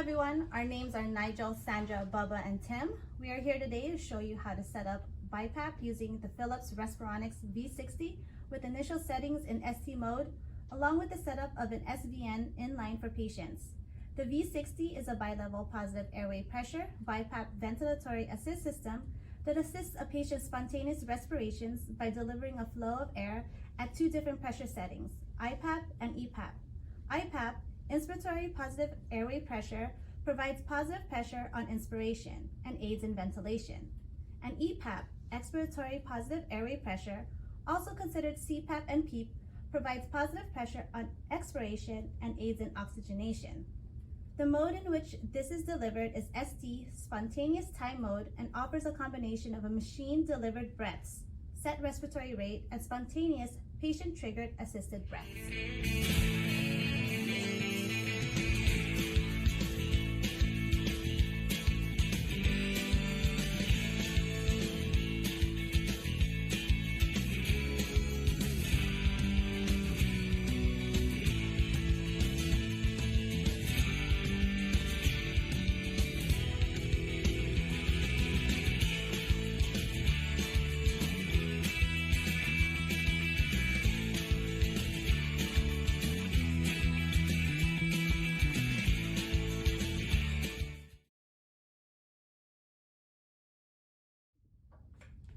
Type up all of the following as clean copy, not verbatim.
everyone, our names are Nigel, Sandra, Bubba, and Tim. We are here today to show you how to set up BiPAP using the Philips Respironics V60 with initial settings in ST mode, along with the setup of an SVN inline for patients. The V60 is a bilevel positive airway pressure BiPAP ventilatory assist system that assists a patient's spontaneous respirations by delivering a flow of air at two different pressure settings, IPAP and EPAP. IPAP, inspiratory positive airway pressure, provides positive pressure on inspiration and aids in ventilation. And EPAP, expiratory positive airway pressure, also considered CPAP and PEEP, provides positive pressure on expiration and aids in oxygenation. The mode in which this is delivered is ST, spontaneous time mode, and offers a combination of a machine-delivered breaths, set respiratory rate, and spontaneous patient-triggered assisted breaths.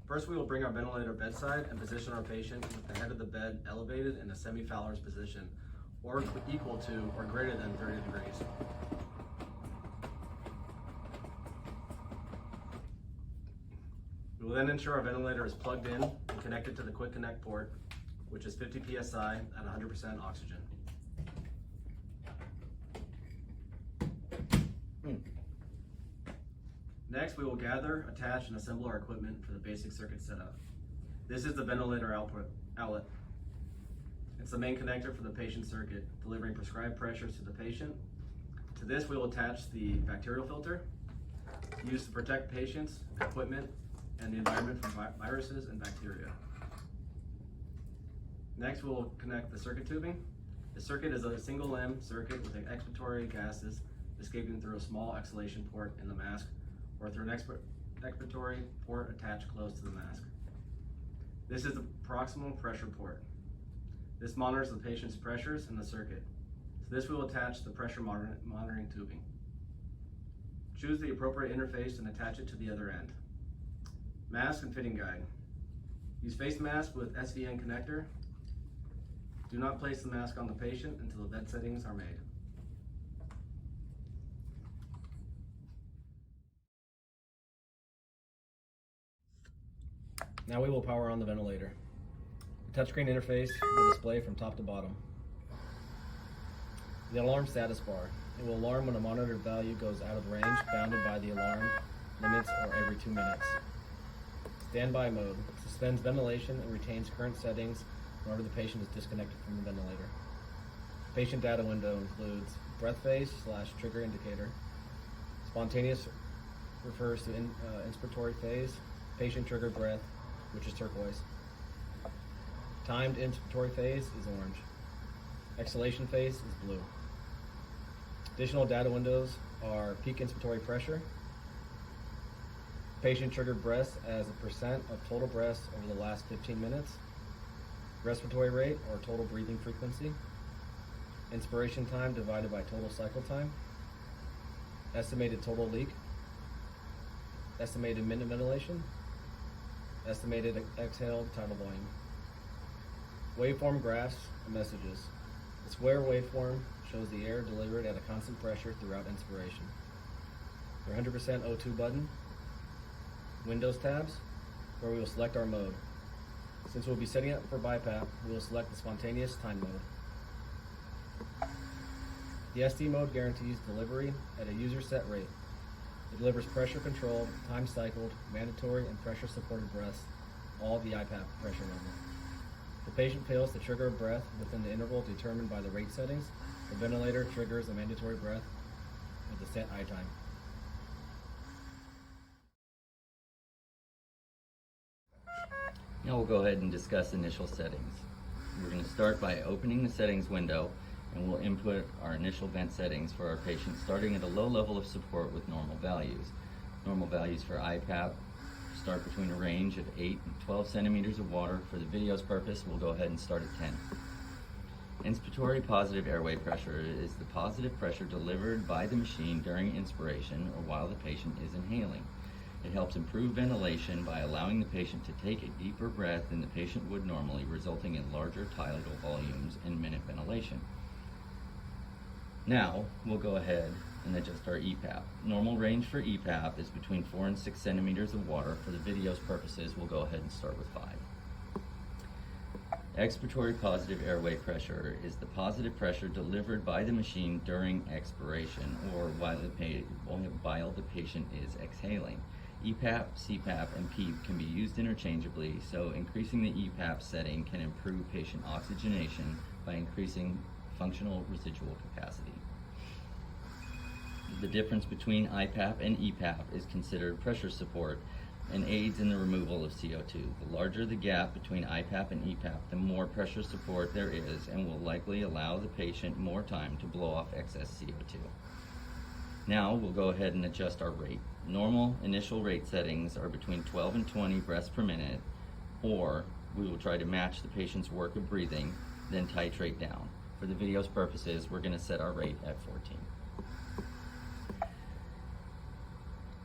First, we will bring our ventilator bedside and position our patient with the head of the bed elevated in a semi-Fowler's position, or equal to or greater than 30 degrees. We will then ensure our ventilator is plugged in and connected to the quick connect port, which is 50 psi at 100% oxygen. Next, we will gather, attach, and assemble our equipment for the basic circuit setup. This is the ventilator outlet. It's the main connector for the patient circuit, delivering prescribed pressures to the patient. To this, we will attach the bacterial filter, used to protect patients, equipment, and the environment from viruses and bacteria. Next, we will connect the circuit tubing. The circuit is a single limb circuit with expiratory gases escaping through a small exhalation port in the mask, or through an expiratory port attached close to the mask. This is the proximal pressure port. This monitors the patient's pressures in the circuit. To this we will attach the pressure monitoring tubing. Choose the appropriate interface and attach it to the other end. Mask and fitting guide. Use face mask with SVN connector. Do not place the mask on the patient until the bed settings are made. Now we will power on the ventilator. The touchscreen interface will display from top to bottom. The alarm status bar. It will alarm when a monitored value goes out of range, bounded by the alarm limits or every 2 minutes. Standby mode. Suspends ventilation and retains current settings whenever the patient is disconnected from the ventilator. Patient data window includes breath phase / trigger indicator. Spontaneous refers to inspiratory phase. Patient trigger breath, which is turquoise. Timed inspiratory phase is orange. Exhalation phase is blue. Additional data windows are peak inspiratory pressure, patient triggered breaths as a percent of total breaths over the last 15 minutes, respiratory rate or total breathing frequency, inspiration time divided by total cycle time, estimated total leak, estimated minute ventilation, estimated exhaled tidal volume. Waveform graphs and messages. The square waveform shows the air delivered at a constant pressure throughout inspiration. The 100% O2 button. Windows tabs, where we will select our mode. Since we'll be setting up for BiPAP, we will select the spontaneous time mode. The ST mode guarantees delivery at a user set rate. It delivers pressure controlled, time cycled, mandatory, and pressure supported breaths, all at the IPAP pressure level. If the patient fails to trigger a breath within the interval determined by the rate settings, the ventilator triggers a mandatory breath at the set I time. Now we'll go ahead and discuss initial settings. We're going to start by opening the settings window and we'll input our initial vent settings for our patient, starting at a low level of support with normal values. Normal values for IPAP start between a range of 8 and 12 centimeters of water. For the video's purpose, we'll go ahead and start at 10. Inspiratory positive airway pressure is the positive pressure delivered by the machine during inspiration or while the patient is inhaling. It helps improve ventilation by allowing the patient to take a deeper breath than the patient would normally, resulting in larger tidal volumes and minute ventilation. Now, we'll go ahead and adjust our EPAP. Normal range for EPAP is between 4 and 6 centimeters of water. For the video's purposes, we'll go ahead and start with 5. Expiratory positive airway pressure is the positive pressure delivered by the machine during expiration or while the patient is exhaling. EPAP, CPAP, and PEEP can be used interchangeably, so increasing the EPAP setting can improve patient oxygenation by increasing functional residual capacity. The difference between IPAP and EPAP is considered pressure support and aids in the removal of CO2. The larger the gap between IPAP and EPAP, the more pressure support there is and will likely allow the patient more time to blow off excess CO2. Now we'll go ahead and adjust our rate. Normal initial rate settings are between 12 and 20 breaths per minute, or we will try to match the patient's work of breathing, then titrate down. For the video's purposes, we're going to set our rate at 14.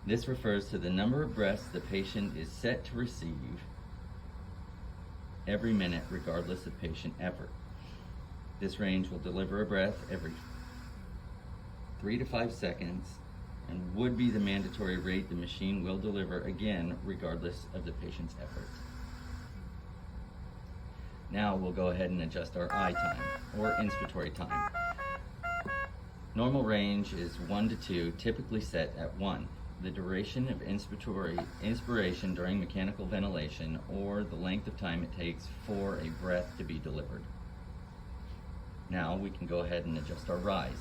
This refers to the number of breaths the patient is set to receive every minute, regardless of patient effort. This range will deliver a breath every 3 to 5 seconds and would be the mandatory rate the machine will deliver, again, regardless of the patient's efforts. Now we'll go ahead and adjust our I time, or inspiratory time. Normal range is 1 to 2, typically set at 1. The duration of inspiration during mechanical ventilation, or the length of time it takes for a breath to be delivered. Now we can go ahead and adjust our rise.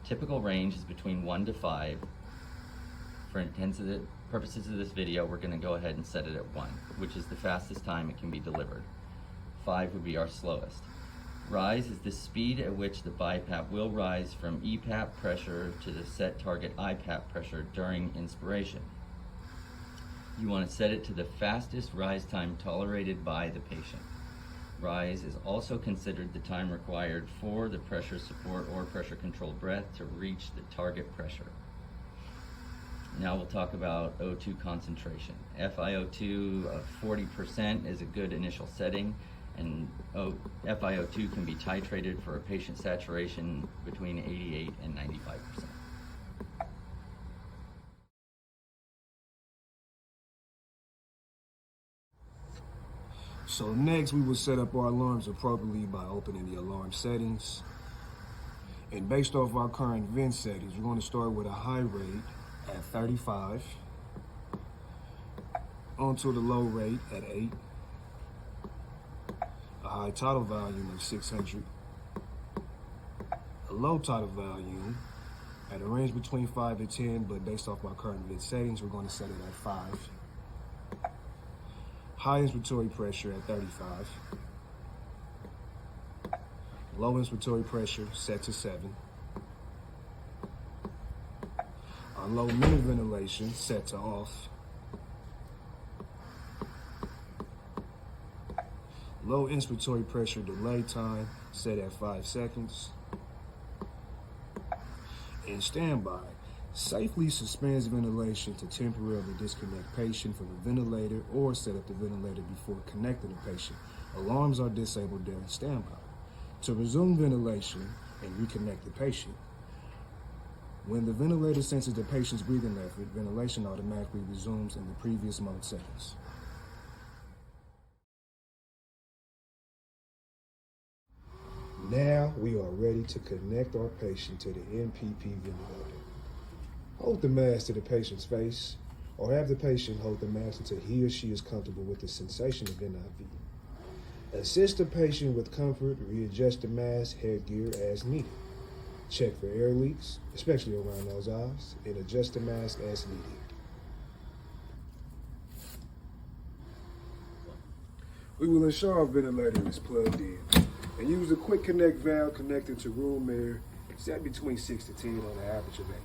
Typical range is between 1 to 5. For intended purposes of this video, we're going to go ahead and set it at 1, which is the fastest time it can be delivered. 5 would be our slowest. Rise is the speed at which the BiPAP will rise from EPAP pressure to the set target IPAP pressure during inspiration. You want to set it to the fastest rise time tolerated by the patient. Rise is also considered the time required for the pressure support or pressure controlled breath to reach the target pressure. Now we'll talk about O2 concentration. FiO2 of 40% is a good initial setting, and FiO2 can be titrated for a patient saturation between 88 and 95%. So next we will set up our alarms appropriately by opening the alarm settings. And based off our current vent settings, we're going to start with a high rate at 35, onto the low rate at 8, a high tidal volume of 600, a low tidal volume at a range between 5 and 10, but based off my current vent settings, we're going to set it at 5. High inspiratory pressure at 35. Low inspiratory pressure set to 7. Our low minute ventilation set to off. Low inspiratory pressure delay time set at 5 seconds. And standby safely suspends ventilation to temporarily disconnect patient from the ventilator or set up the ventilator before connecting the patient. Alarms are disabled during standby. To resume ventilation and reconnect the patient, when the ventilator senses the patient's breathing effort, ventilation automatically resumes in the previous mode settings. Now we are ready to connect our patient to the NPP ventilator. Hold the mask to the patient's face, or have the patient hold the mask until he or she is comfortable with the sensation of NIV. Assist the patient with comfort, readjust the mask headgear as needed. Check for air leaks, especially around those eyes, and adjust the mask as needed. We will ensure our ventilator is plugged in. And use a quick connect valve connected to room air, set between 6 to 10 on an average of 8.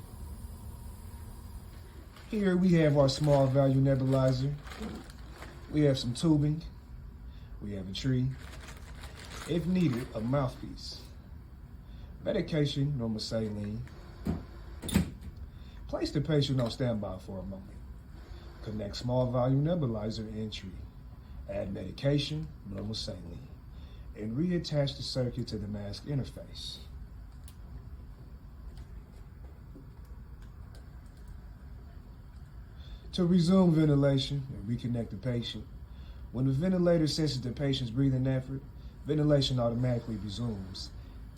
Here we have our small value nebulizer. We have some tubing. We have a tree. If needed, a mouthpiece. Medication, normal saline. Place the patient on standby for a moment. Connect small volume nebulizer and tree. Add medication, normal saline. And reattach the circuit to the mask interface. To resume ventilation and reconnect the patient, when the ventilator senses the patient's breathing effort, ventilation automatically resumes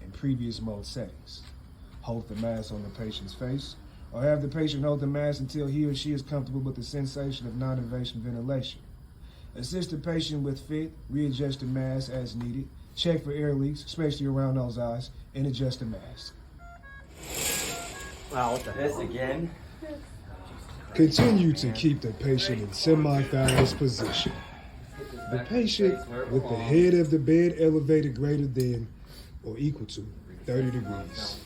in previous mode settings. Hold the mask on the patient's face, or have the patient hold the mask until he or she is comfortable with the sensation of non-invasive ventilation. Assist the patient with fit, readjust the mask as needed, check for air leaks, especially around those eyes, and adjust the mask. Wow, what the heck? This again? Continue to keep the patient in semi-thalamus position. The patient with the head of the bed elevated greater than or equal to 30 degrees.